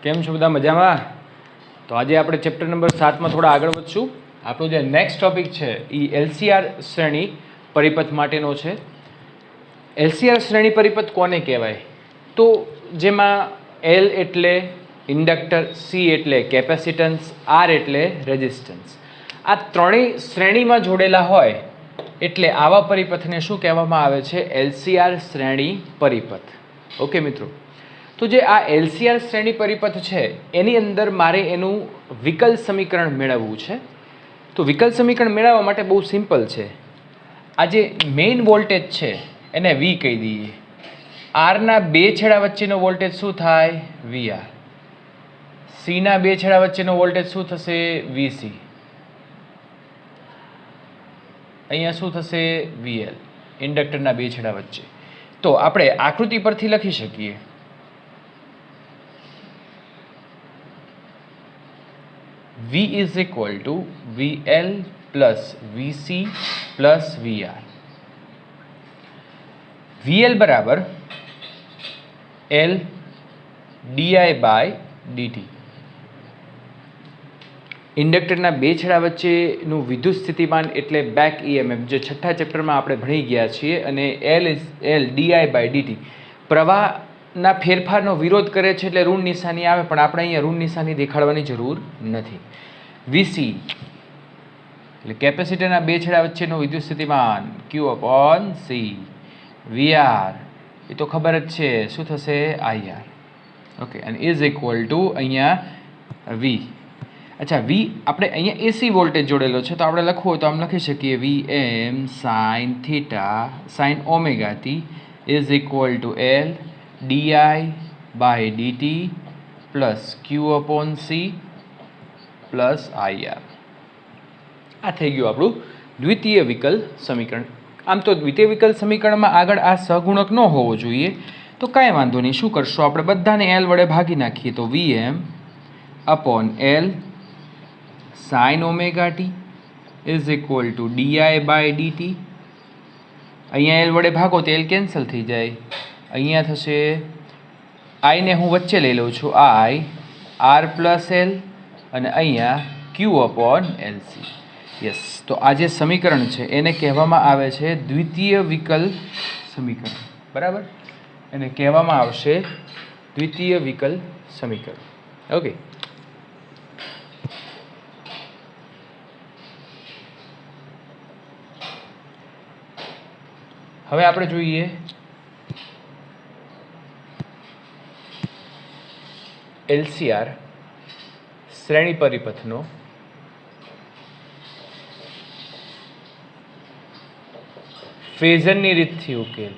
કેમ છો બધા મજામાં? તો આજે આપણે ચેપ્ટર નંબર 7 માં થોડા આગળ વધશું. આપણો જે નેક્સ્ટ ટોપિક છે એ એલસીઆર શ્રેણી પરિપથ માટેનો છે. એલસીઆર શ્રેણી પરિપથ કોને કહેવાય? તો જેમાં એલ એટલે ઇન્ડક્ટર, સી એટલે કેપેસિટન્સ, આર એટલે રેઝિસ્ટન્સ, આ ત્રણેય શ્રેણીમાં જોડેલા હોય એટલે આવા પરિપથને શું કહેવામાં આવે છે? એલસીઆર શ્રેણી પરિપથ. ઓકે મિત્રો, તો જે આ એલસીઆર શ્રેણી પરિપથ છે એની અંદર મારે એનું વિકલ સમીકરણ મેળવવું છે. તો વિકલ સમીકરણ મેળવવા માટે બહુ સિમ્પલ છે. આ જે મેઇન વોલ્ટેજ છે એને વી કહી દઈએ. આરના બે છેડા વચ્ચેનો વોલ્ટેજ શું થાય? વીઆર. સીના બે છેડા વચ્ચેનો વોલ્ટેજ શું થશે? વીસી. અહીંયા શું થશે? વીએલ. ઇન્ડક્ટરના બે છેડા વચ્ચે. તો આપણે આકૃતિ પરથી લખી શકીએ. V is equal to VL plus VC plus VR. VL बराबर L di by dt. ઇન્ડક્ટરના બે છેડા વચ્ચેનું વિદ્યુત સ્થિતિમાન એટલે બેક EMF, જે છઠ્ઠા ચેપ્ટરમાં આપણે ભણી ગયા છીએ, અને L di by dt પ્રવાહના ફેરફારનો વિરોધ કરે છે એટલે ઋણ નિશાની આવે, પણ આપણે અહીંયા ઋણ નિશાની દેખાડવાની જરૂર નથી. વીસી એટલે કેપેસિટરના બે છેડા વચ્ચેનું વિદ્યુત સ્થિતિમાન Q upon C. VR એ તો ખબર જ છે, શું થશે? IR. ઓકે, અને ઇઝ ઇક્વલ ટુ અહીંયા V. અચ્છા, V આપણે અહીંયા એસી વોલ્ટેજ જોડેલો છે, તો આપણે લખવું હોય તો આમ લખી શકીએ VM sin theta sin omega t is equal two L di by dt plus Q upon C plus IR. આ થઈ ગયું આપણું દ્વિતીય વિકલ સમીકરણ. આમ તો દ્વિતીય વિકલ સમીકરણમાં આગળ આ સહગુણક ન હોવો જોઈએ, તો કાંઈ વાંધો નહીં. શું કરશું આપણે? બધાને L વડે ભાગી નાખીએ તો VM upon L sin omega t is equal to di by dt. અહીંયા L વડે ભાગો તો L કેન્સલ થઈ જાય. અહીંયા થશે I ને હું વચ્ચે લઈ લઉં છું, I R પ્લસ L, અને અહીંયા Q અપોન LC. યસ, તો આ જે સમીકરણ છે એને કહેવામાં આવે છે દ્વિતીય વિકલ સમીકરણ. બરાબર, એને કહેવામાં આવશે દ્વિતીય વિકલ સમીકરણ. ઓકે, હવે આપણે જોઈએ એલસીઆર શ્રેણી પરિપથનો ફેઝરની રીતથી ઉકેલ.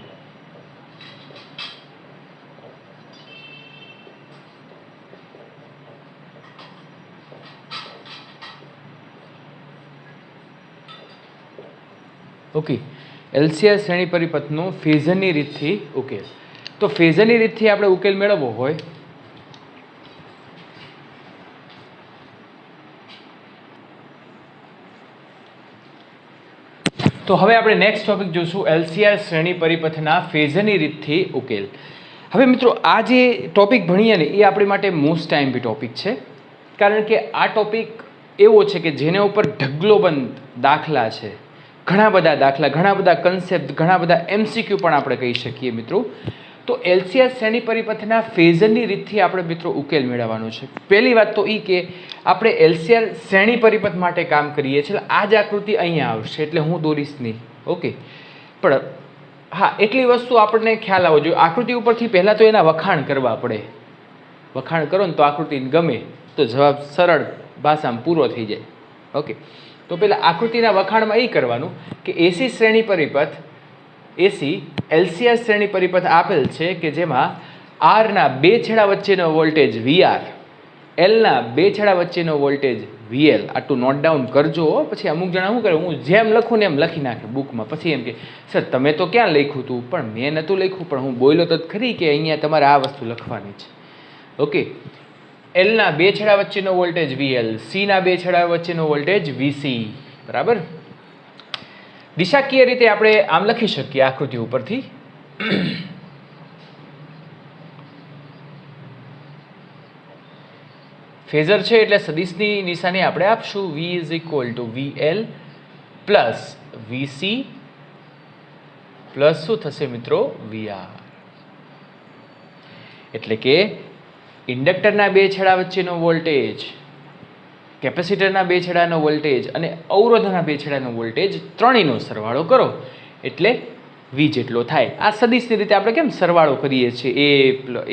ઓકે, એલસીઆર શ્રેણી પરિપથનો ફેઝરની રીતથી ઉકેલ. તો ફેઝરની રીતથી આપણે ઉકેલ મેળવવો હોય તો હવે આપણે નેક્સ્ટ ટોપિક જોશું, એલસીઆર શ્રેણી પરિપથના ફેઝરની રીતથી ઉકેલ. હવે મિત્રો, આ જે ટોપિક ભણીએ ને એ આપણી માટે મોસ્ટ ટાઈમથી ટોપિક છે, કારણ કે આ ટોપિક એવો છે કે જેના ઉપર ઢગલોબંધ દાખલા છે, ઘણા બધા દાખલા, ઘણા બધા કન્સેપ્ટ, ઘણા બધા MCQ પણ આપણે કહી શકીએ મિત્રો. તો એલસીઆર શ્રેણી પરિપથના ફેઝરની રીતથી આપણે મિત્રો ઉકેલ મેળવવાનો છે. પહેલી વાત તો એ કે આપણે એલસીઆર શ્રેણી પરિપથ માટે કામ કરીએ છીએ. આ જ આકૃતિ અહીંયા આવશે એટલે હું દોરીશ નહીં. ઓકે, પણ હા, એટલી વસ્તુ આપણને ખ્યાલ આવવો જોઈએ. આકૃતિ ઉપરથી પહેલાં તો એના વખાણ કરવા પડે. વખાણ કરો ને તો આકૃતિને ગમે તો જવાબ સરળ ભાષામાં પૂરો થઈ જાય. ઓકે, તો પહેલાં આકૃતિના વખાણમાં એ કરવાનું કે એસી શ્રેણી પરિપથ, એસી એલસીઆર શ્રેણી પરિપથ આપેલ છે કે જેમાં આરના બે છેડા વચ્ચેનો વોલ્ટેજ VR, એલના બે છેડા વચ્ચેનો વોલ્ટેજ VL. આટલું નોટ ડાઉન કરજો. પછી અમુક જણા શું કરે, હું જેમ લખું ને એમ લખી નાખે બુકમાં. પછી એમ કે સર તમે તો ક્યાં લખ્યું હતું? પણ મેં નહોતું લખ્યું, પણ હું બોલ્યો તો ખરી કે અહીંયા તમારે આ વસ્તુ લખવાની છે. ઓકે, એલના બે છેડા વચ્ચેનો વોલ્ટેજ VL, સીના બે છેડા વચ્ચેનો વોલ્ટેજ VC. બરાબર, દિશાકીય રીતે આપણે આમ લખી શકીએ આકૃતિ ઉપરથી. ફેઝર છે એટલે સદિશની નિશાની આપણે આપશું V is equal two VL plus VC plus શું થશે મિત્રો VR. એટલે કે ઇન્ડક્ટરના બે છેડા વચ્ચેનો વોલ્ટેજ, કેપેસિટરના બે છેડાનો વોલ્ટેજ અને અવરોધના બે છેડાનો વોલ્ટેજ ત્રણેયનો સરવાળો કરો એટલે V જેટલો થાય. આ સદિશની રીતે આપણે કેમ સરવાળો કરીએ છીએ,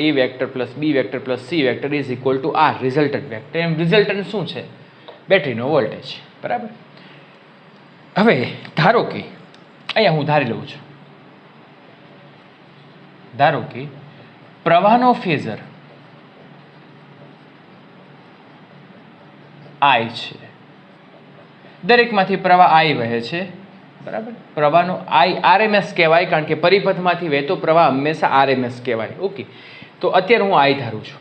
A vector plus B vector plus C vector is equal to R resultant vector. એમ રિઝલ્ટન્ટ શું છે? બેટરીનો વોલ્ટેજ. બરાબર. હવે ધારો કે અહીંયા હું ધારી લઉં છું, ધારો કે પ્રવાહનો ફેઝર I છે, દરેકમાંથી પ્રવાહ I વહે છે. બરાબર. પ્રવાહનો I RMS કહેવાય, કારણ કે પરિપથમાંથી વહેતો પ્રવાહ હંમેશા RMS કહેવાય. ઓકે, તો અત્યારે હું I ધારું છું.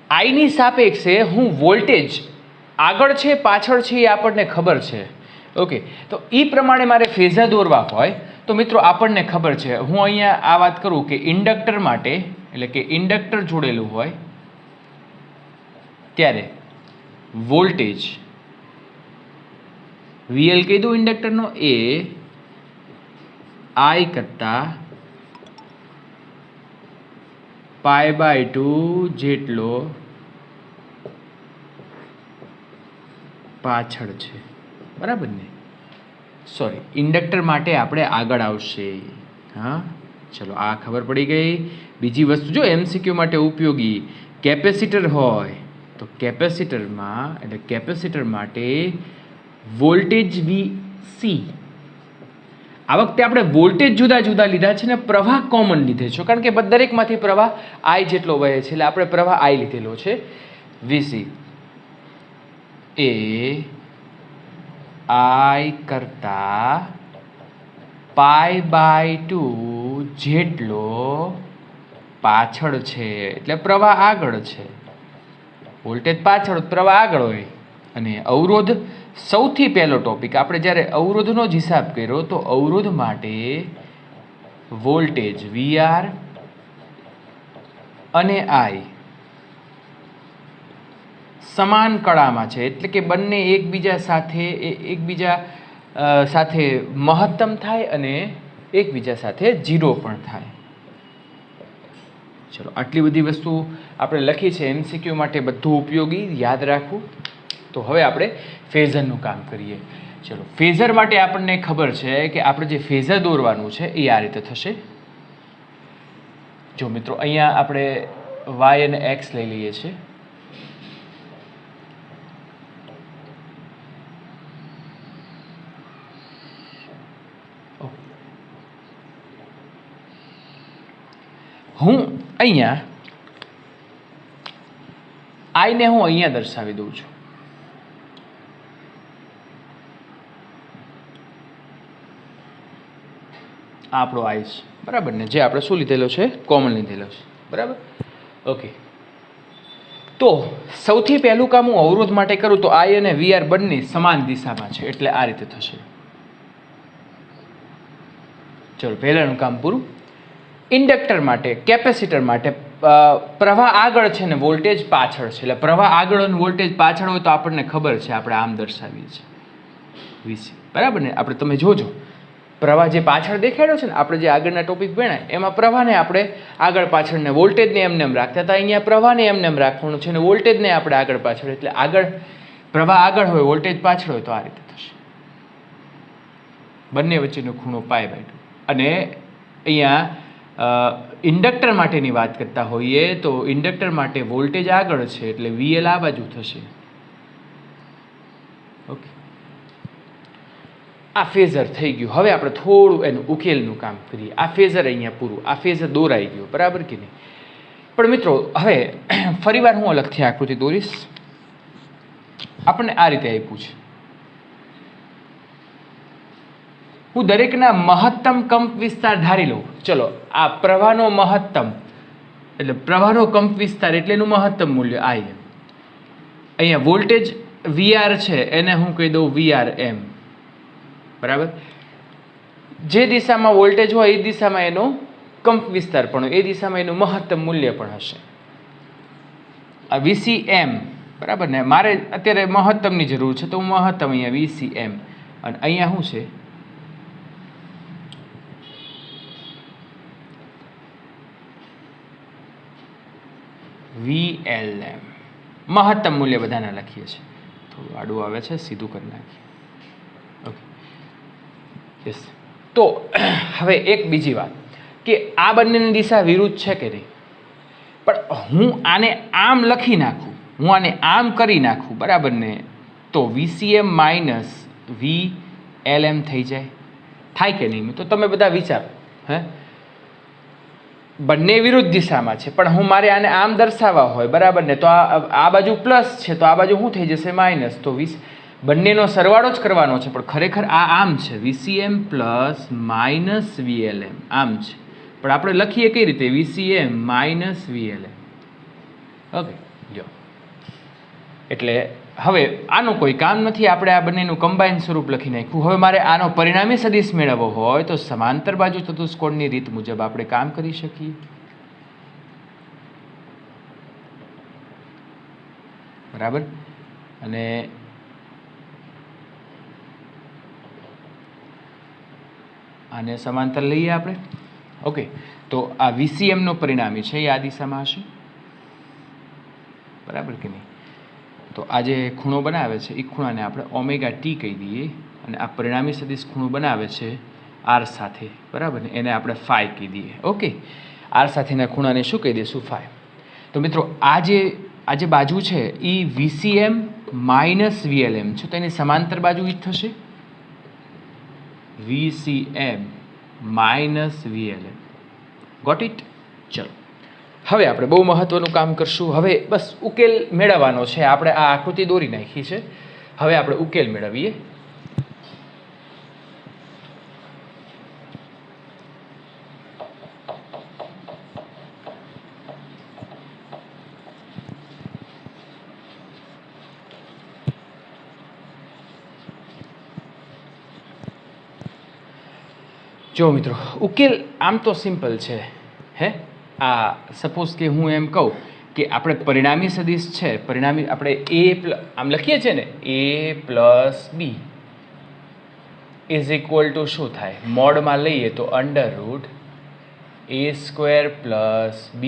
I ની સાપેક્ષે હું વોલ્ટેજ આગળ છે પાછળ છે એ આપણને ખબર છે. ઓકે, તો એ પ્રમાણે મારે ફેઝર દોરવા હોય તો મિત્રો આપણને ખબર છે, હું અહીંયા આ વાત કરું કે ઇન્ડક્ટર માટે, એટલે કે ઇન્ડક્ટર જોડેલું હોય ત્યારે વોલ્ટેજ VL કહી દઉં ઇન્ડક્ટરનો, એ I કરતા π/2 જેટલો પાછળ છે. બરાબર ને? સોરી, ઇન્ડક્ટર માટે આપણે આગળ આવશે. હા, ચલો આ ખબર પડી ગઈ. બીજી વસ્તુ જો MCQ માટે ઉપયોગી, કેપેસિટર હોય તો કેપેસિટરમાં, એટલે કેપેસિટર માટે વોલ્ટેજ VC. આ વખતે આપણે વોલ્ટેજ જુદા જુદા લીધા છે ને પ્રવાહ કોમન લીધે છે, કારણ કે દરેકમાંથી પ્રવાહ I જેટલો વહે છે એટલે આપણે પ્રવાહ I લીધેલો છે. VC એ I કરતા π/2 જેટલો પાછળ છે, એટલે પ્રવાહ આગળ છે. વોલ્ટેજ પાછળ, પ્રવાહ આગળ હોય. અને અવરોધ સૌથી પહેલો ટોપિક, આપણે જ્યારે અવરોધનો જ હિસાબ કર્યો તો અવરોધ માટે વોલ્ટેજ VR અને I સમાન કળામાં છે, એટલે કે બંને એકબીજા સાથે મહત્તમ થાય અને એકબીજા સાથે 0 પણ થાય. ચલો, આટલી બધી વસ્તુ આપણે લખી છે MCQ માટે, બધું ઉપયોગી, યાદ રાખવું. તો હવે આપણે ફેઝરનું કામ કરીએ. ચલો, ફેઝર માટે આપણને ખબર છે કે આપણે જે ફેઝર દોરવાનું છે એ આ રીતે થશે. જો મિત્રો, અહીંયા આપણે Y અને X લઈ લઈએ છીએ. હું અહીંયા I ને હું અહીંયા દર્શાવી દઉં છું. આપણો I છે. બરાબર ને? જે આપણે શું લીધેલો છે? કોમન લીધેલો છે. બરાબર. ઓકે, તો સૌથી પહેલું કામ હું અવરોધ માટે કરું તો I અને VR બંને સમાન દિશામાં છે, એટલે આ રીતે થશે. ચલો, પહેલાનું કામ પૂરું. ઇન્ડક્ટર માટે, કેપેસિટર માટે પ્રવાહ આગળ છે ને વોલ્ટેજ પાછળ છે, એટલે પ્રવાહ આગળ અને વોલ્ટેજ પાછળ હોય તો આપણને ખબર છે, આપણે આમ દર્શાવીએ છીએ VC. બરાબર ને? આપણે તમે જોજો, પ્રવાહ જે પાછળ દેખાડ્યો છે ને, આપણે જે આગળના ટોપિક ભણ્યા એમાં પ્રવાહને આપણે આગળ પાછળ ને વોલ્ટેજને એમને એમ રાખતા હતા. અહીંયા પ્રવાહને એમને એમ રાખવાનું છે ને વોલ્ટેજને આપણે આગળ પાછળ, એટલે આગળ પ્રવાહ આગળ હોય વોલ્ટેજ પાછળ હોય તો આ રીતે થશે. બંને વચ્ચેનો ખૂણો π/2. અને અહીંયા ઇન્ડક્ટર માટેની વાત કરતા હોઈએ તો ઇન્ડક્ટર માટે વોલ્ટેજ આગળ છે એટલે VL આ બાજુ થશે. ઓકે, આ ફેઝર થઈ ગયું. હવે આપણે થોડું એનું ઉકેલનું કામ કરીએ. આ ફેઝર અહીંયા પૂરું, આ ફેઝર દોરાઈ ગયું. બરાબર કે નહીં? પણ મિત્રો, હવે ફરીવાર હું અલગથી આકૃતિ દોરીશ. આપણને આ રીતે આપ્યું છે. હું દરેકના મહત્તમ કંપ વિસ્તાર ધારી લઉં. ચલો, આ પ્રવાહનો મહત્તમ, એટલે પ્રવાહનો કંપ વિસ્તાર એટલે એનું મહત્તમ મૂલ્ય I. અહીંયા વોલ્ટેજ VR છે એને હું કહી દઉં VRM. બરાબર. જે દિશામાં વોલ્ટેજ હોય એ દિશામાં એનો કંપ વિસ્તાર પણ હોય, એ દિશામાં એનું મહત્તમ મૂલ્ય પણ હશે. આ VCM બરાબર ને. મારે અત્યારે મહત્તમની જરૂર છે તો હું મહત્તમ અહીંયા VCM અને અહીંયા શું છે VLM. મહત્તમ મૂલ્ય બધાના લખીએ છીએ. થોડું આડું આવે છે, સીધું કરી નાખીએ. Okay, yes. તો હવે એક બીજી વાત કે આ બંનેની દિશા વિરુદ્ધ છે કે નહીં, પણ હું આને આમ લખી નાખું, હું આને આમ કરી નાખું, બરાબર ને, તો VCM માઇનસ VLM થઈ જાય. થાય કે નહીં? તો તમે બધા વિચારો. હે, બંને વિરુદ્ધ દિશામાં છે, પણ હું મારે આને આમ દર્શાવવા હોય, બરાબર ને, તો આ બાજુ પ્લસ છે તો આ બાજુ શું થઈ જશે? માઇનસ. તો બંનેનો સરવાળો જ કરવાનો છે, પણ ખરેખર આ આમ છે, VCM પ્લસ માઇનસ VLM આમ છે, પણ આપણે લખીએ કઈ રીતે? VCM minus VLM. ઓકે, જો એટલે હવે આનું કોઈ કામ નથી, આપણે આ બંનેનું કમ્બાઇન સ્વરૂપ લખી નાખ્યું. હવે મારે આનો પરિણામી સદિશ મેળવવો હોય તો સમાંતર બાજુ ચતુષ્કોણની રીત મુજબ આપણે કામ કરી શકીએ. બરાબર. અને આને સમાંતર લઈએ આપણે. ઓકે, તો આ VCM નો પરિણામી છે એ આ દિશામાં હશે, બરાબર કે નહીં? તો આ જે ખૂણો બનાવે છે એ ખૂણાને આપણે ઓમેગા ટી કહી દઈએ, અને આ પરિણામી સદિશ ખૂણો બનાવે છે આર સાથે, બરાબર ને, એને આપણે ફાઈ કહી દઈએ. ઓકે, આર સાથેના ખૂણાને શું કહી દઈશું? ફાઈ. તો મિત્રો આ જે બાજુ છે એ VCM માઇનસ VLM છે, તો એની સમાંતર બાજુ એ થશે VCM minus VLM. Got it? ચલો, હવે આપણે બહુ મહત્વનું કામ કરશું. હવે બસ ઉકેલ મેળવવાનો છે. આપણે આ આકૃતિ દોરી નાખી છે, હવે આપણે ઉકેલ મેળવીએ. જો મિત્રો, ઉકેલ આમ તો સિમ્પલ છે. હે, આ સપોઝ કે હું એમ કહું કે આપણે પરિણામી સદિશ છે, પરિણામી આપણે આમ લખીએ છીએ ને, A plus B is equal to શું થાય? મોડમાં લઈએ તો √ A² plus B²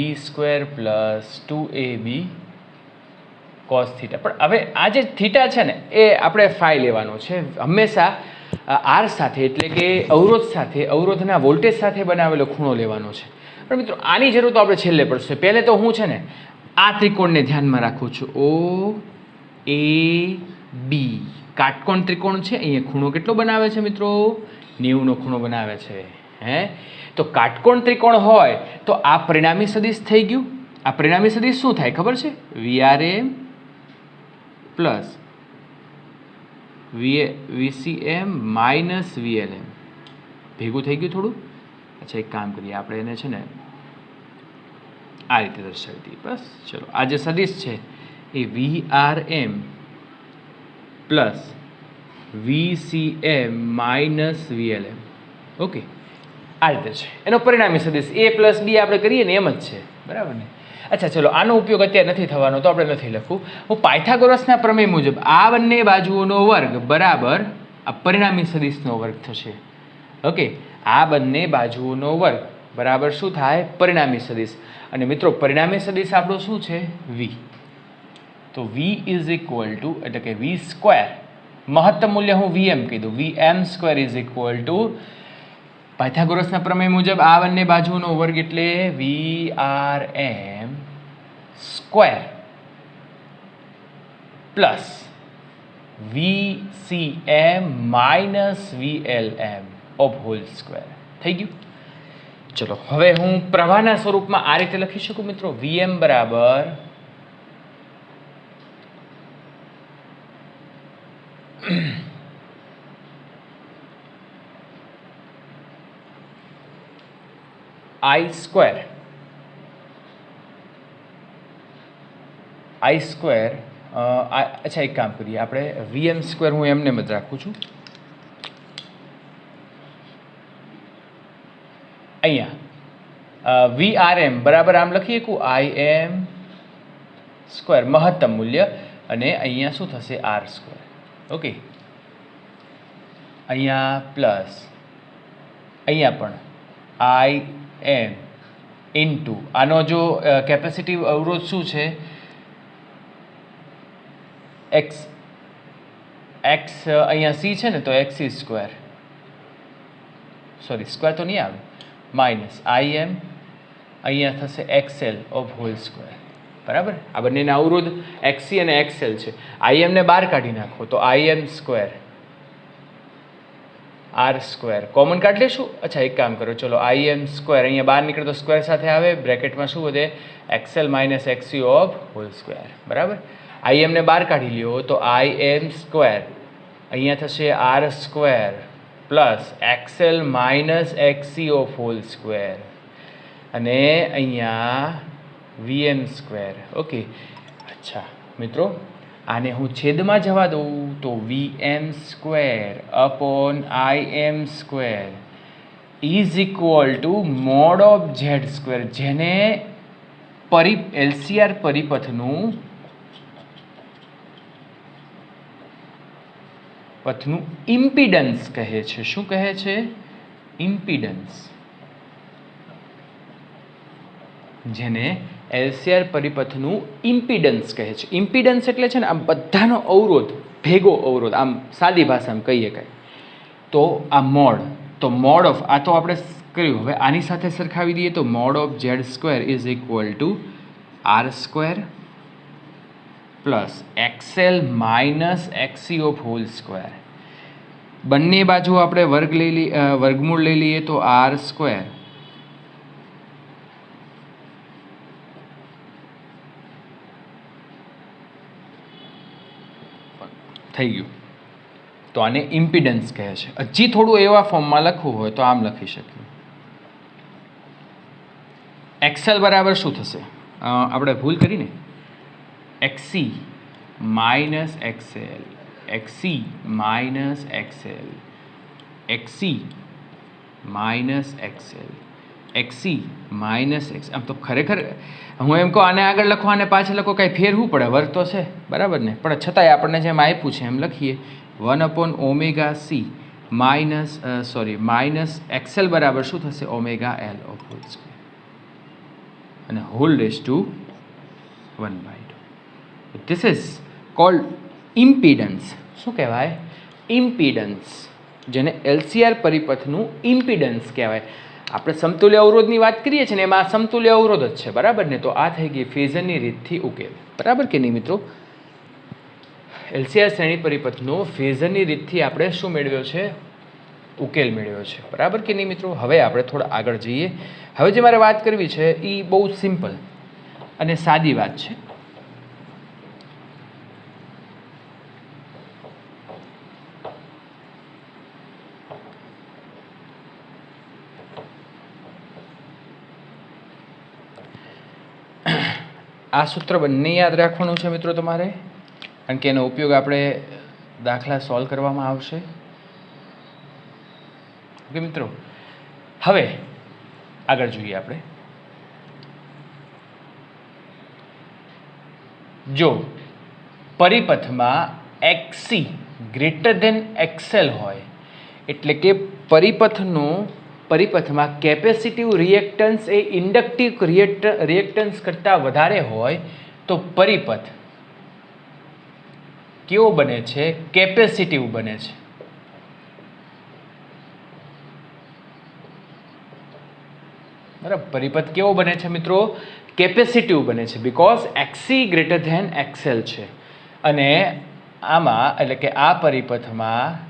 plus 2AB cos theta. પણ હવે આ જે થીટા છે ને એ આપણે ફાઈ લેવાનો છે હંમેશા આર સાથે, એટલે કે અવરોધ સાથે, અવરોધના વોલ્ટેજ સાથે બનાવેલો ખૂણો લેવાનો છે. પણ મિત્રો આની જરૂર તો આપણે છેલ્લે પડશે. પહેલે તો હું છે ને આ ત્રિકોણને ધ્યાનમાં રાખું છું. OAB કાટકોણ ત્રિકોણ છે. અહીંયા ખૂણો કેટલો બનાવે છે મિત્રો? 90નો ખૂણો બનાવે છે. હે, તો કાટકોણ ત્રિકોણ હોય તો આ પરિણામી સદિશ થઈ ગયું. આ પરિણામી સદિશ શું થાય ખબર છે? VRM plus VCM minus VLM ભેગું થઈ ગયું થોડું. અચ્છા, એક કામ કરીએ, આપણે એને છે ને આ રીતે દર્શાવી દઈએ. બસ, ચલો, આ જે સદિશ છે એ VRM plus VCM minus VLM. Okay, આ રીતે છે એનો પરિણામી સદિશ. A પ્લસ બી આપણે કરીએ ને એમ જ છે, બરાબર ને? અચ્છા, ચલો, આનો ઉપયોગ અત્યારે નથી થવાનો તો આપણે નથી લખવું. હું પાયથાગોરસના પ્રમેય મુજબ આ બંને બાજુઓનો વર્ગ બરાબર આ પરિણામી સદિશનો વર્ગ થશે. ઓકે, આ બંને બાજુઓનો વર્ગ બરાબર શું થાય? પરિણામી સદિશ. અને મિત્રો પરિણામી સદિશ આપણો શું છે? V. તો V ઇઝ ઇક્વલ ટુ, એટલે કે V², મહત્તમ મૂલ્ય હું VM કહી દઉં, VM² ઇઝ ઇક્વલ ટુ પાયથાગોરસના પ્રમેય મુજબ આ બંને બાજુનો વર્ગ એટલે VRM² plus VCM minus VLM of whole square થઈ ગયું. ચલો, હવે હું પ્રવાહના સ્વરૂપમાં આ રીતે લખી શકું મિત્રો. VM બરાબર I². અચ્છા, એક કામ કરીએ, આપણે VM² હું એમને જ રાખું છું. અહીંયા VRM બરાબર આમ લખીએ કે IM² મહત્તમ મૂલ્ય અને અહીંયા શું થશે આર સ્ક્વેર. ઓકે, અહીંયા પ્લસ અહીંયા પણ આઈ એમ ઇન્ટુ આનો જો કેપેસિટિવ અવરોધ શું છે એક્સ એક્સ અહીંયા સી છે ને તો x C square, sorry square તો નહીં આવે, માઇનસ આઈ એમ અહીંયા થશે એક્સએલ ઓફ હોલ સ્ક્વેર. બરાબર, આ બંનેના અવરોધ એક્સસી અને એક્સએલ છે. આઈ એમને બહાર કાઢી નાખો તો આઈ M square R square common કાઢી લેશું. અચ્છા એક કામ કરો, ચલો આઈ એમ સ્ક્વેર અહીંયા બહાર નીકળે તો સ્ક્વેર સાથે આવે, બ્રેકેટમાં શું વધે XL minus XC of whole square. બરાબર, આઈ એમને બહાર કાઢી લ્યો તો આઈ એમ સ્ક્વેર અહીંયા થશે R square plus XL minus XC of whole square અને અહીંયા વીએમ સ્ક્વેર. ઓકે, અચ્છા મિત્રો આને હું છેદમાં જવા દઉં તો VM square upon I M square is equal to mod of Z square, જેને એલસીઆર પરિપથનું ઇમ્પિડન્સ કહે છે. શું કહે છે? ઇમ્પિડન્સ. જેને એલસીઆર પરિપથનું ઇમ્પિડન્સ કહે છે. ઇમ્પિડન્સ એટલે છે ને આમ બધાનો અવરોધ, ભેગો અવરોધ, આમ સાદી ભાષામાં કહીએ કાંઈ તો આ મોડ, તો મોડ ઓફ આ તો આપણે કર્યું, હવે આની સાથે સરખાવી દઈએ તો mod of Z square is equal to R square plus XL minus XC of whole square. બંને બાજુ આપણે વર્ગમૂળ લઈ લઈએ તો આર સ્ક્વેર થઈ ગયું. તો આને ઇમ્પિડન્સ કહે છે. હજી થોડું એવા ફોર્મમાં લખવું હોય તો આમ લખી શકીએ. એક્સએલ બરાબર શું થશે? આપણે ભૂલ કરીને XC minus XL, XC minus XL, XC minus XL, XC minus x. આમ તો ખરેખર હું એમ કહું આને આગળ લખો આને પાછળ લખો, કાંઈ ફેરવું પડે, વર્ક તો છે બરાબર ને, પણ છતાંય આપણને જેમ આપ્યું છે એમ લખીએ. 1/ઓમેગા સી માઇનસ એક્સએલ બરાબર શું થશે? Omega L of whole square અને whole raise to 1/2. This is called impedance. શું કહેવાય? ઇમ્પિડન્સ, જેને એલસીઆર પરિપથનું ઇમ્પિડન્સ કહેવાય. આપણે સમતુલ્ય અવરોધની વાત કરીએ છીએ ને એમાં આ સમતુલ્ય અવરોધ જ છે. બરાબર ને, તો આ થઈ ગઈ ફેઝરની રીતથી ઉકેલ. બરાબર કે નહીં મિત્રો? એલસીઆર શ્રેણી પરિપથનો ફેઝરની રીતથી આપણે શું મેળવ્યો છે? ઉકેલ મેળવ્યો છે. બરાબર કે નહીં મિત્રો? હવે આપણે થોડા આગળ જઈએ. હવે જે મારે વાત કરવી છે એ બહુ સિમ્પલ અને સાદી વાત છે. આ સૂત્ર બંને યાદ રાખવાનું છે મિત્રો તમારે, કારણ કે એનો ઉપયોગ આપણે દાખલા સોલ્વ કરવામાં આવશે. ઓકે મિત્રો, હવે આગળ જોઈએ આપણે. જો પરિપથમાં એક્સસી ગ્રેટર ધેન એક્સએલ હોય, એટલે કે પરિપથમાં કેપેસિટિવ રિએક્ટન્સ એ ઇન્ડક્ટિવ રિએક્ટન્સ કરતાં વધારે હોય તો પરિપથ કેવો બને છે? કેપેસિટિવ બને છે. બરાબર, પરિપથ કેવો બને છે મિત્રો? કેપેસિટિવ બને છે, because XC greater than XL છે. અને આમાં એટલે કે આ પરિપથમાં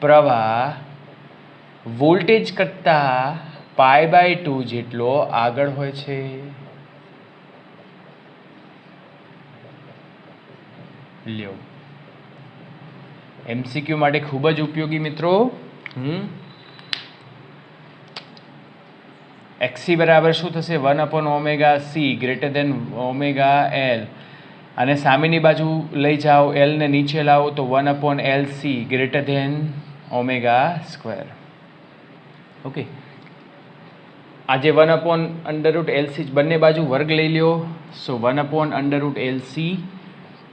પ્રવાહ વોલ્ટેજ કરતાં π/2 જેટલો આગળ હોય છે. લ્યો, એમસીક્યુ માટે ખૂબ જ ઉપયોગી મિત્રો. એક્સસી બરાબર શું થશે? 1/ઓમેગા C greater than omega L, અને સામેની બાજુ લઈ જાઓ, એલને નીચે લાવો તો 1/LC greater than omega square. Okay, આજે 1/√LC બંને બાજુ વર્ગ લઈ લ્યો. So 1/√LC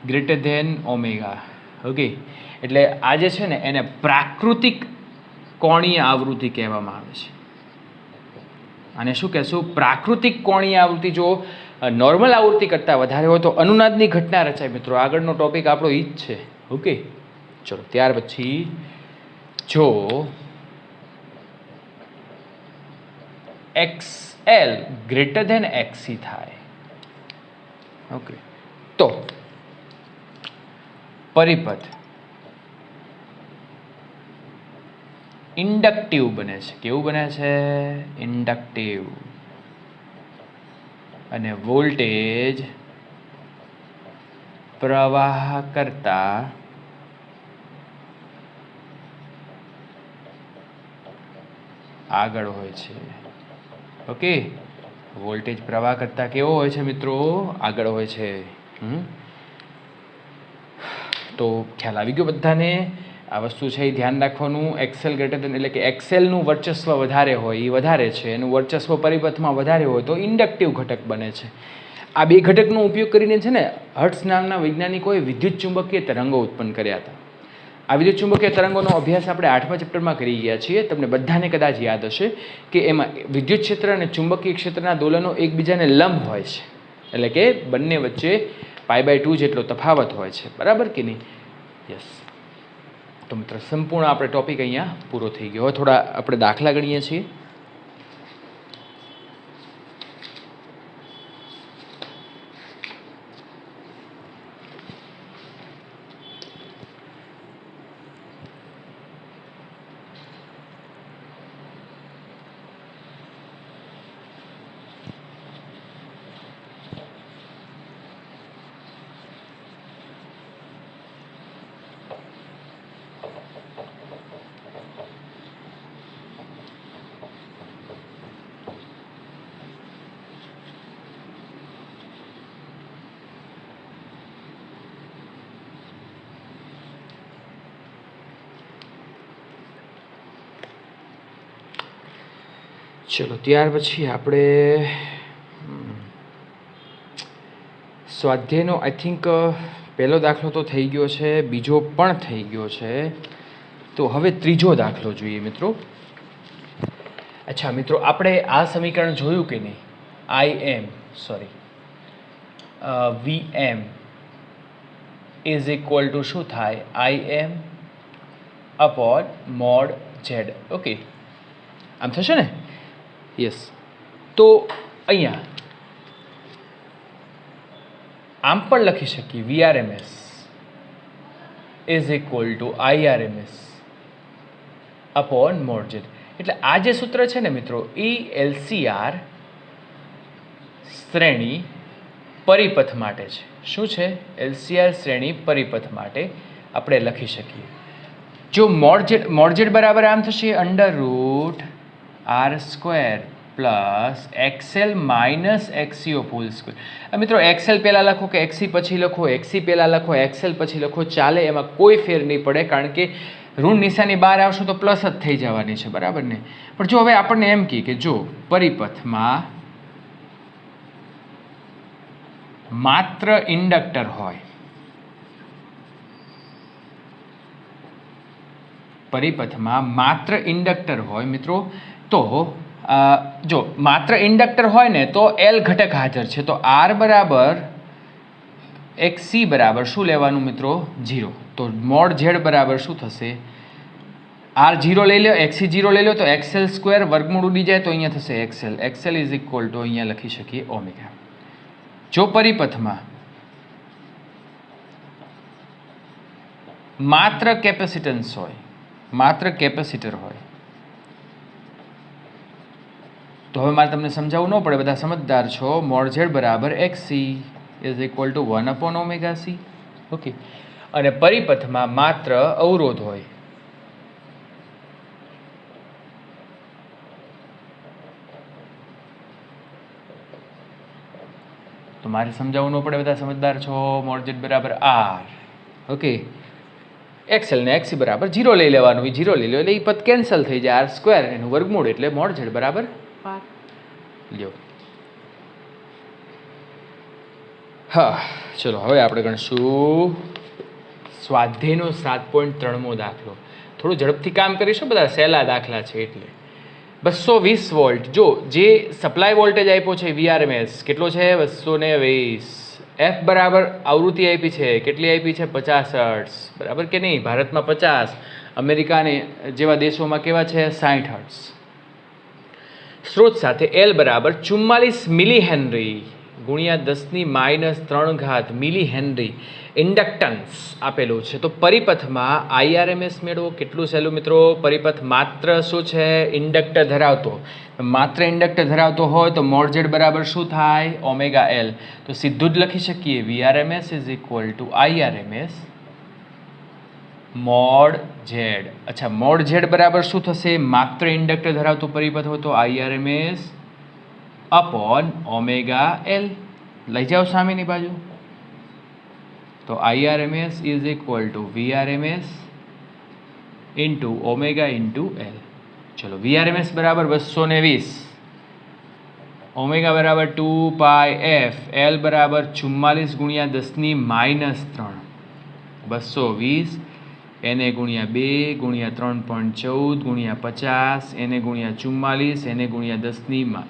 greater than omega. Okay, એટલે આજે છે ને એને પ્રાકૃતિક કોણીય આવૃત્તિ કહેવામાં આવે છે. અને શું કહેશું? પ્રાકૃતિક કોણીય આવૃત્તિ. જો નોર્મલ આવૃત્તિ કરતાં વધારે હોય તો અનુનાદની ઘટના રચાય. મિત્રો આગળનો ટોપિક આપણો ઈ જ છે. ઓકે, ચલો ત્યાર પછી જો XL ગ્રેટર ધેન XC થાય, ઓકે, તો પરિપથ ઇન્ડક્ટિવ બને છે. કેવું બને છે? ઇન્ડક્ટિવ. અને વોલ્ટેજ પ્રવાહ કરતા આગળ હોય છે. ઓકે, વોલ્ટેજ પ્રવાહ કરતા કેવો હોય છે મિત્રો? આગળ હોય છે. તો ખ્યાલ આવી ગયો બધાને? આ વસ્તુ છે એ ધ્યાન રાખવાનું. એક્સેલ ગ્રેટર ધેન એટલે કે એક્સેલનું વર્ચસ્વ વધારે હોય, એ વધારે છે, એનું વર્ચસ્વ પરિપથમાં વધારે હોય તો ઇન્ડક્ટિવ ઘટક બને છે. આ બે ઘટકનો ઉપયોગ કરીને છે ને હર્ટ્ઝ નામના વૈજ્ઞાનિકોએ વિદ્યુત ચુંબકીય તરંગો ઉત્પન્ન કર્યા હતા. આ વિદ્યુત ચુંબકીય તરંગોનો અભ્યાસ આપણે 8મા ચેપ્ટરમાં કરી ગયા છીએ. તમને બધાને કદાચ યાદ હશે કે એમાં વિદ્યુત ક્ષેત્ર અને ચુંબકીય ક્ષેત્રના દોલનો એકબીજાને લંબ હોય છે, એટલે કે બંને વચ્ચે π/2 જેટલો તફાવત હોય છે. બરાબર કે નહીં? યસ. તો મિત્રો સંપૂર્ણ આપણે ટોપિક અહીંયા પૂરો થઈ ગયો. હવે થોડા આપણે દાખલા ગણીએ છીએ. ચલો ત્યાર પછી આપણે સ્વાધ્યાયનો આઈ થિંક પહેલો દાખલો તો થઈ ગયો છે, બીજો પણ થઈ ગયો છે. તો હવે ત્રીજો દાખલો જોઈએ મિત્રો. અચ્છા મિત્રો, આપણે આ સમીકરણ જોયું કે નહીં? VM ઇઝ ઇક્વલ ટુ શું થાય? IM upon mode Z. Okay, આમ થશે ને? યસ. તો અહીંયા આમ પણ લખી શકીએ VRMS is equal two IRMS upon mode Z. એટલે આ જે સૂત્ર છે ને મિત્રો, એ LCR શ્રેણી પરિપથ માટે છે. શું છે? LCR શ્રેણી પરિપથ માટે આપણે લખી શકીએ. જો મોડ Z બરાબર આમ થશે √R² plus XL minus XC whole square. મિત્રો XL પહેલાં લખો કે XC પછી લખો, XC પહેલાં લખો, XL પછી લખો, ચાલે, એમાં કોઈ ફેર નહીં પડે, કારણ કે ઋણ નિશાની બહાર આવશે તો પ્લસ જ થઈ જવાની છે. બરાબર ને? પણ જો હવે આપણને એમ કહે કે જો પરિપથમાં માત્ર ઇન્ડક્ટર હોય, પરિપથમાં માત્ર ઇન્ડક્ટર હોય મિત્રો, તો જો માત્ર ઇન્ડક્ટર હોય ને તો L ઘટક હાજર છે, તો R બરાબર XC બરાબર શું લેવાનું મિત્રો? 0. તો મોડ Z બરાબર શું થશે? R 0 લઈ લો, XC 0 લઈ લો તો XL² વર્ગમૂળ ઉડી જાય તો અહીંયા થશે XL. XL is equal two અહીંયા લખી શકીએ ઓમેગા. જો પરિપથમાં માત્ર કેપેસિટન્સ હોય, માત્ર કેપેસિટર હોય, તો હવે મારે તમને સમજાવવું ન પડે, બધા સમજદાર છો. મોડ Z બરાબર XC is equal two 1/ωc. Okay. અને પરિપથમાં માત્ર અવરોધ હોય, તો મારે સમજાવવું ન પડે, બધા સમજદાર છો. મોડ Z બરાબર R. ઓકે. XL ને XC બરાબર 0 લઈ લેવાનું, એ 0 લઈ લો એટલે એ પદ કેન્સલ થઈ જાય, R² એનું વર્ગમૂળ એટલે મોડ Z બરાબર R. લ્યો. હા, ચલો હવે આપણે ગણશું સ્વાધ્યાયનો 7.3મો દાખલો. થોડું ઝડપથી કામ કરીશું, બધા સહેલા દાખલા છે એટલે. 220 વોલ્ટ. જો જે સપ્લાય વોલ્ટેજ આપ્યો છે VRMS કેટલો છે? 220. એફ બરાબર આવૃત્તિ આપી છે, કેટલી આપી છે? 50 હર્ટ્ઝ. બરાબર કે નહીં? ભારતમાં 50, અમેરિકાને જેવા દેશોમાં કેવા છે? 60 હર્ટ્ઝ. સ્ત્રોત સાથે એલ બરાબર 44 મિલી હેનરી ગુણ્યા 10⁻³ મિલી હેનરી ઇન્ડક્ટન્સ આપેલું છે. તો પરિપથમાં IRMS મેળવો. કેટલું સહેલું મિત્રો? પરિપથ માત્ર શું છે? ઇન્ડક્ટર ધરાવતો. માત્ર ઇન્ડક્ટર ધરાવતો હોય તો મોડ ઝેડ બરાબર શું થાય? Omega L. તો સીધું જ લખી શકીએ VRMS is equal two IRMS mode Z. અચ્છા, મોડ ઝેડ બરાબર શું થશે? માત્ર ઇન્ડક્ટર ધરાવતો પરિપથ હોય તો IRMS અપોન ઓમેગા એલ. લઈ જાઓ સામેની બાજુ. તો IRMS is equal two VRMS into omega into L. ચલો, VRMS બરાબર 220, ઓમેગા બરાબર 2πf, એલ બરાબર 44 ગુણ્યા 10⁻³ 220, એને ગુણ્યા 2 ગુણ્યા 3.14 ગુણ્યા 50, એને ગુણ્યા 44, એને ગુણ્યા 10⁻³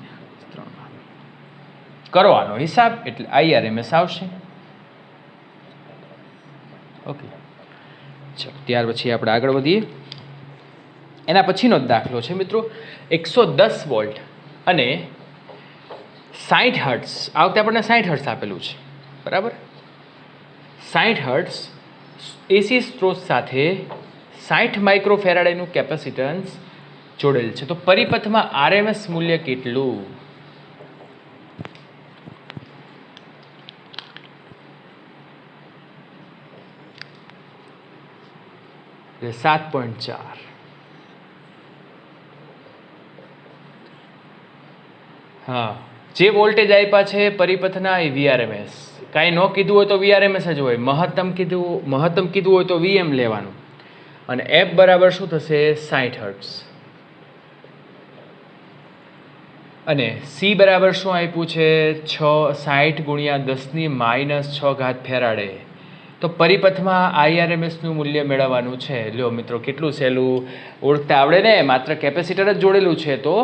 કરવાનો હિસાબ એટલે IRMS આવશે. ઓકે, ચલો ત્યાર પછી આપણે આગળ વધીએ. એના પછીનો જ દાખલો છે મિત્રો, 110 વોલ્ટ અને 60 હર્ટ્ઝ. આ વખતે આપણને 60 હર્ટ્ઝ આપેલું છે. બરાબર, 60 હર્ટ્ઝ એસી સ્ત્રોત સાથે 60 માઇક્રોફેરાડેનું કેપેસિટન્સ જોડેલ છે. તો પરિપથમાં RMS મૂલ્ય કેટલું? 7.4. હા, જે વોલ્ટેજ આપ્યા છે પરિપથના એ VRMS. કાંઈ ન કીધું હોય તો VRMS જ હોય. મહત્તમ કીધું હોય તો VM લેવાનું. અને F બરાબર શું થશે? 60 હર્ટ્ઝ. અને C બરાબર શું આપ્યું છે? 60 ગુણ્યા 10⁻⁶ ફેરાડે. તો પરિપથમાં IRMS નું મૂલ્ય મેળવવાનું છે. લ્યો મિત્રો, કેટલું સહેલું, ઓળખતા આવડે ને? માત્ર કેપેસિટર જ જોડેલું છે તો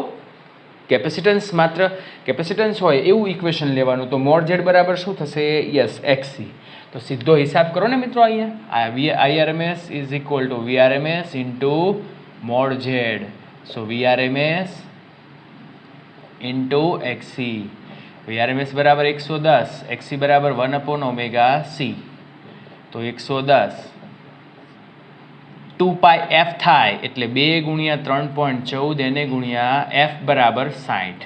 કેપેસિટન્સ હોય એવું ઇક્વેશન લેવાનું. તો મોડ ઝેડ બરાબર શું થશે? Yes, XC. તો સીધો હિસાબ કરો ને મિત્રો. અહીંયા IRMS is equal two VRMS into mode Z. So VRMS into XC. VRMS બરાબર 110, XC બરાબર 1/ωc. તો 110 2πf થાય એટલે 2 ગુણ્યા 3.14, એને ગુણ્યા F બરાબર 60.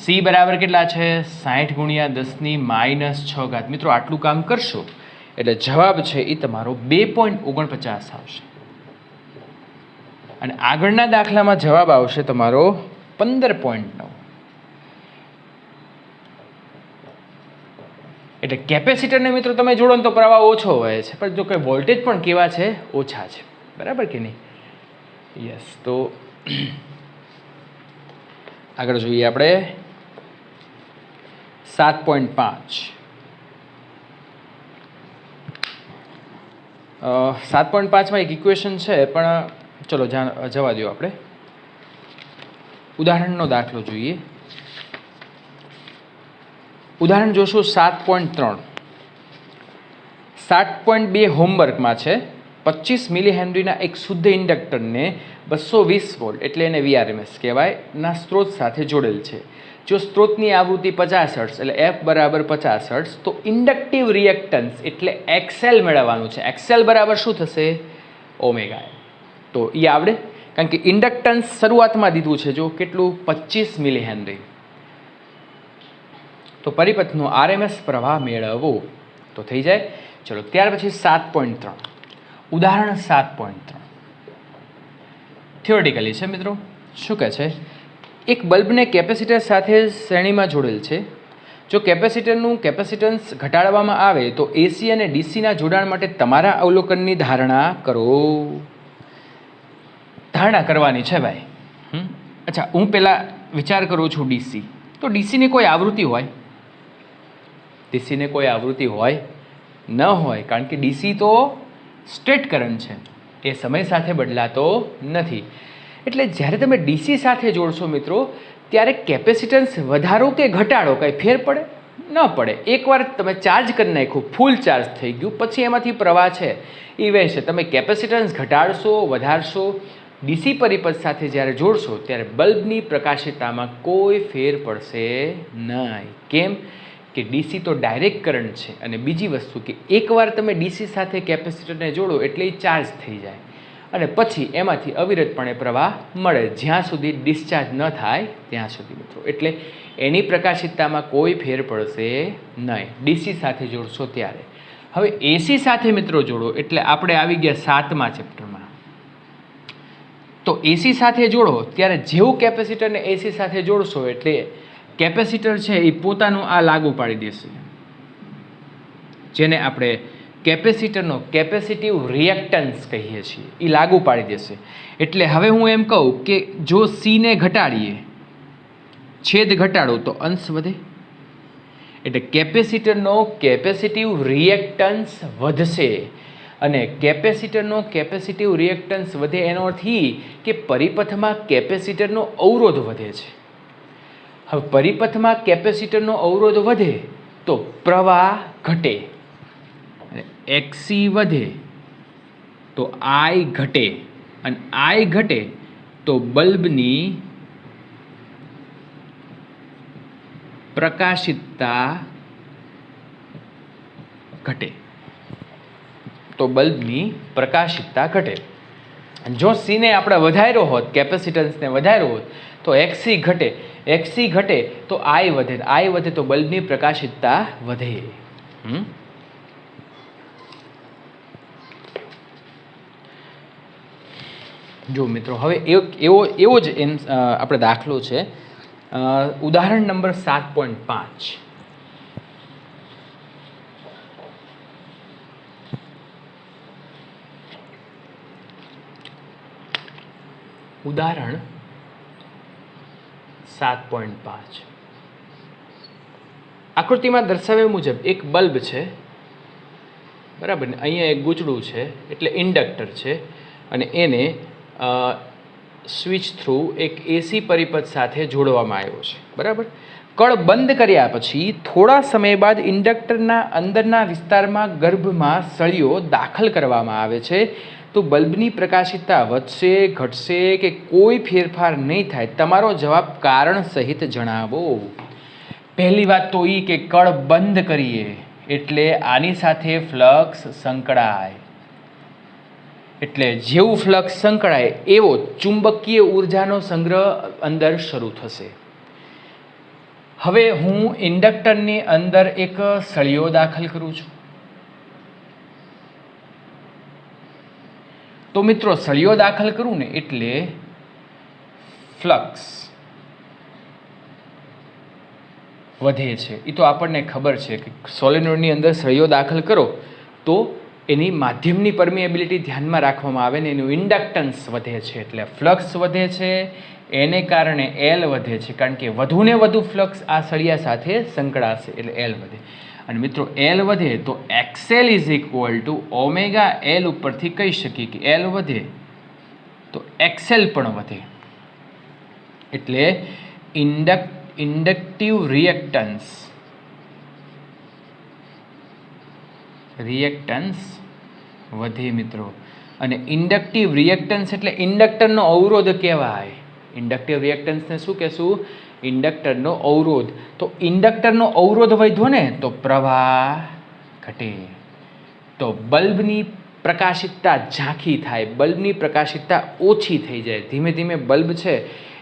C બરાબર કેટલા છે? 60 ગુણ્યા 10⁻⁶. મિત્રો આટલું કામ કરશો એટલે જવાબ છે એ તમારો 2.49 આવશે. અને આગળના દાખલામાં જવાબ આવશે તમારો 15.9. એટલે કેપેસિટરને મિત્રો તમે જોડો ને તો પ્રવાહ ઓછો હોય છે, પણ જો કે વોલ્ટેજ પણ કેવા છે? ઓછા છે. બરાબર કે નહીં? યસ. તો આગળ જોઈએ આપણે 7.5. 7.5માં એક ઇક્વેશન છે, પણ ચલો જવા દો. આપણે ઉદાહરણનો દાખલો જોઈએ. ઉદાહરણ જોશું 7.3. 7.2 હોમવર્કમાં છે. 25 મિલી હેનરીના એક શુદ્ધ ઇન્ડક્ટરને 220 વોલ્ટ એટલે એને VRMS કહેવાય ના સ્ત્રોત સાથે જોડેલ છે. જો સ્ત્રોતની આવૃત્તિ 50 હર્ટ્ઝ એટલે F બરાબર 50 હર્ટ્ઝ, તો ઇન્ડક્ટિવ રિએક્ટન્સ એટલે XL મેળવવાનું છે. XL બરાબર શું થશે? Omega L. તો એ આવડે, કારણ કે ઇન્ડક્ટન્સ શરૂઆતમાં દીધું છે. જો કેટલું? 25 મિલી હેનરી. તો પરિપથનો RMS પ્રવાહ મેળવવો તો થઈ જાય. ચલો ત્યાર પછી 7.3. ઉદાહરણ 7.3 થિયોરેટિકલી છે મિત્રો. શું કહે છે? એક બલ્બને કેપેસિટર સાથે શ્રેણીમાં જોડેલ છે. જો કેપેસિટરનું કેપેસિટન્સ ઘટાડવામાં આવે તો AC અને DCના જોડાણ માટે તમારા અવલોકનની ધારણા કરો. ધારણા કરવાની છે ભાઈ. અચ્છા, હું પહેલાં વિચાર કરું છું DC. તો ડીસીની કોઈ આવૃત્તિ હોય? ડીસીને કોઈ આવૃત્તિ હોય ન હોય, કારણ કે ડીસી તો સ્ટેટ કરંટ છે, એ સમય સાથે બદલાતો નથી. એટલે જ્યારે તમે ડીસી સાથે જોડશો મિત્રો, ત્યારે કેપેસિટન્સ વધારો કે ઘટાડો કંઈ ફેર પડે ન પડે. એકવાર તમે ચાર્જ કરી નાખ્યું, ફૂલ ચાર્જ થઈ ગયું, પછી એમાંથી પ્રવાહ છે એ વહેશે. તમે કેપેસિટન્સ ઘટાડશો વધારશો, ડીસી પરિપથ સાથે જ્યારે જોડશો ત્યારે બલ્બની પ્રકાશિતતામાં કોઈ ફેર પડશે નહીં. કેમ કે ડીસી તો ડાયરેક્ટ કરંટ છે, અને બીજી વસ્તુ કે એકવાર તમે ડીસી સાથે કેપેસિટરને જોડો એટલે એ ચાર્જ થઈ જાય, અને પછી એમાંથી અવિરતપણે પ્રવાહ મળે જ્યાં સુધી ડિસ્ચાર્જ ન થાય ત્યાં સુધી મિત્રો. એટલે એની પ્રકાશિતતામાં કોઈ ફેર પડશે નહીં ડીસી સાથે જોડશો ત્યારે. હવે એસી સાથે મિત્રો જોડો એટલે આપણે આવી ગયા 7મા ચેપ્ટરમાં. તો એસી સાથે જોડો ત્યારે જેવું કેપેસિટરને એસી સાથે જોડશો એટલે કેપેસિટર છે એ પોતાનું આ લાગુ પાડી દેશે, જેને આપણે કેપેસિટરનો કેપેસિટિવ રિએક્ટન્સ કહીએ છીએ, એ લાગુ પાડી દેશે. એટલે હવે હું એમ કહું કે જો સીને ઘટાડીએ, છેદ ઘટાડો તો અંશ વધે, એટલે કેપેસિટરનો કેપેસિટિવ રિએક્ટન્સ વધશે. અને કેપેસિટરનો કેપેસિટિવ રિએક્ટન્સ વધે એનો અર્થ એ કે પરિપથમાં કેપેસિટરનો અવરોધ વધે છે. હવે પરિપથમાં કેપેસિટરનો અવરોધ વધે તો પ્રવાહ ઘટે, એક્સી વધે તો આઈ ઘટે, અને આઈ ઘટે તો બલ્બની પ્રકાશિતતા ઘટે. તો બલ્બની પ્રકાશિતતા ઘટે. જો સીને આપણે વધાર્યો હોત, કેપેસિટન્સને વધાર્યો હોત તો એક્સી ઘટે, એક્સી ઘટે તો આઈ વધે, આઈ વધે તો બલ્બની પ્રકાશિતતા વધે. જો મિત્રો હવે એવો જ આપણે દાખલો છે, ઉદાહરણ નંબર 7.5. ઉદાહરણ 7.5 આકૃતિમાં દર્શાવ્યા મુજબ એક બલ્બ છે, બરાબર ને? અહીંયા એક ગૂંચડું છે એટલે ઇન્ડક્ટર છે, અને એને સ્વિચ થ્રુ એક એસી પરિપથ સાથે જોડવામાં આવ્યો છે, બરાબર. કળ બંધ કર્યા પછી થોડા સમય બાદ ઇન્ડક્ટરના અંદરના વિસ્તારમાં ગર્ભમાં સળિયો દાખલ કરવામાં આવે છે. તો બલ્બની પ્રકાશિતતા વધશે, ઘટશે કે કોઈ ફેરફાર નહીં થાય? તમારો જવાબ કારણ સહિત જણાવો. પહેલી વાત તો એ કે કળ બંધ કરીએ એટલે આની સાથે ફ્લક્સ સંકળાય, એટલે જેવું ફ્લક્સ સંકળાય એવો ચુંબકીય ઉર્જાનો સંગ્રહ અંદર શરૂ થશે. હવે હું ઇન્ડક્ટરની અંદર એક સળિયો દાખલ કરું છું. તો મિત્રો સળિયો દાખલ કરું ને એટલે ફ્લક્સ વધે છે. એ તો આપણને ખબર છે કે સોલેનોઇડની અંદર સળિયો દાખલ કરો તો એની માધ્યમની પરમિએબિલિટી ધ્યાનમાં રાખવામાં આવે ને એનું ઇન્ડક્ટન્સ વધે છે, એટલે ફ્લક્સ વધે છે. એને કારણે એલ વધે છે, કારણ કે વધુને વધુ ફ્લક્સ આ સળિયા સાથે સંકળાશે એટલે એલ વધે. અને મિત્રો એલ વધે તો XL is equal two omega L ઉપરથી કહી શકીએ કે એલ વધે તો એક્સએલ પણ વધે. એટલે ઇન્ડક્ટિવ રિએક્ટન્સ વધે મિત્રો. અને ઇન્ડક્ટિવ રિએક્ટન્સ એટલે ઇન્ડક્ટરનો અવરોધ કહેવાય. ઇન્ડક્ટિવ રિએક્ટન્સને શું કહેશું? ઇન્ડક્ટરનો અવરોધ. તો ઇન્ડક્ટરનો અવરોધ વધ્યો ને તો પ્રવાહ ઘટે, તો બલ્બની પ્રકાશિતતા ઝાંખી થાય, બલ્બની પ્રકાશિતતા ઓછી થઈ જાય. ધીમે ધીમે બલ્બ છે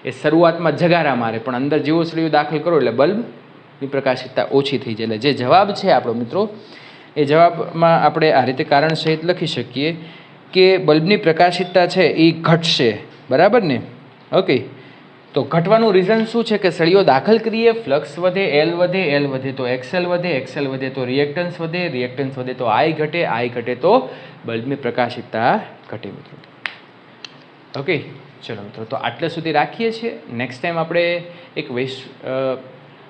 એ શરૂઆતમાં જગારા મારે, પણ અંદર જેવો સળિયો દાખલ કરો એટલે બલ્બની પ્રકાશિતતા ઓછી થઈ જાય. એટલે જે જવાબ છે આપણો મિત્રો, એ જવાબમાં આપણે આ રીતે કારણ સહિત લખી શકીએ કે બલ્બની પ્રકાશિતતા છે એ ઘટશે, બરાબર ને? ઓકે, તો ઘટવાનું રીઝન શું છે કે સળિયો દાખલ કરીએ, ફ્લક્સ વધે, એલ વધે, એલ વધે તો એક્સએલ વધે, એક્સએલ વધે તો રિએક્ટન્સ વધે, રિએક્ટન્સ વધે તો આઈ ઘટે, આઈ ઘટે તો બલ્બની પ્રકાશિતતા ઘટે મિત્રો. ઓકે, ચલો મિત્રો, તો આટલે સુધી રાખીએ છીએ. નેક્સ્ટ ટાઈમ આપણે એક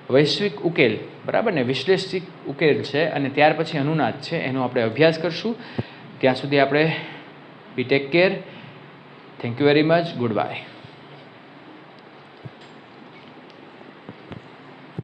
વૈશ્વિક ઉકેલ, બરાબર ને, વિશ્લેષિક ઉકેલ છે, અને ત્યાર પછી અનુનાદ છે, એનો આપણે અભ્યાસ કરશું. ત્યાં સુધી આપણે be take care. Thank you very much. Good bye.